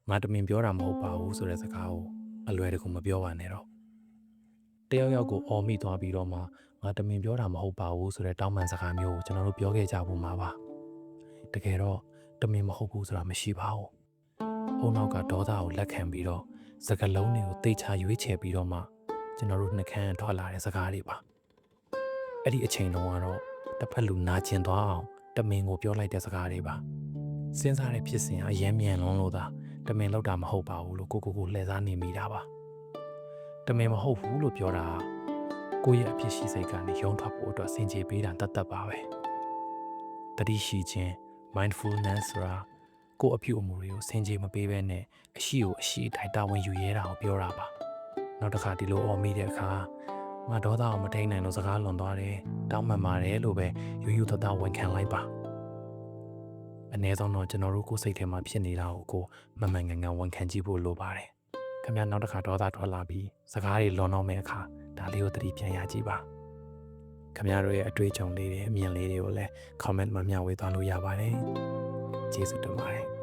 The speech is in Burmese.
ငါတမင်ပြောတာမဟုတ်ပါဘူးဆိုတဲ့စကားကိုအလွယ်တကူမပြောပါနဲ့တော့တယောက်ယောက်ကိုအော်မိသွားပြီးတော့မှငါတမင်ပြောတာမဟုတ်ပါဘူးဆိုတဲ့တောင်းပန်စကားမျိုးကိုကျွန်တော်တို့ပြောခဲ့ကြဖို့မှာပါတကယ်တော့တမင်မဟုတ်ဘူးဆိုတာမရှိပါဘူးဟိုနောက်ကဒေါသကိုလက်ခံပြီးတော့စကားလုံးတွေကိုသိချရွေးချယ်ပြီးတော့မှကျွန်တော်တို့နှကန်းထွက်လာတဲ့စကားတွေပါအဲ့ဒီအချိန်တုန်းကတော့တစ်ဖက်လူနာကျင်သွားအောင်တမင်ကိုပြောလိုက်တဲ့စကားတွေပါစဉ်းစားတဲ့ဖြစ်စဉ်အယမ်းမြန်လွန်းလို့သာတမင်လောက်တာမဟုတ်ပါဘူးလို့ကိုလှည့်စားနေမိတာပါတမင်မဟုတ်ဘူးလို့ပြောတာကိုယ့်ရဲ့အဖြစ်ရှိစိတ်ကနေရုံထွက်ဖို့အတွက်စင်ကြေပေးတာတတ်ပါပဲတတိရှိခြင်း mindfulness ဆိုတာကိုယ့်အပြုအမူတွေကိုစင်ကြေမပေးဘဲနဲ့အရှိကိုအရှိတိုင်းတာဝန်ယူရဲတာကိုပြောတာပါနောက်တစ်ခါဒီလိုအော်မိတဲ့အခါငါဒေါသအောင်မထိန်နိုင်လို့စကားလွန်သွားတယ်တောင်းပန်ပါတယ်လို့ပဲယူသသဝန်ခံလိုက်ပါအနည်းဆုံးတော့ကျွန်တော်တို့ကိုယ်စိတ်ထဲမှာဖြစ်နေတာကိုမမှန်ကန်ကန်ဝန်ခံကြည့်ဖို့လိုပါတယ်ခင်ဗျာနောက်တစ်ခါဒေါသထွက်လာပြီးစကားတွေလွန်တော့မယ့်အခါဒါလေးကိုသတိပြန်ရကြည့်ပါခင်ဗျားတို့ရဲ့အတွေ့အကြုံလေးတွေအမြင်လေးတွေကိုလည်း comment မှာမျှဝေသွားလို့ရပါတယ်ကျေးဇူးတင်ပါတယ်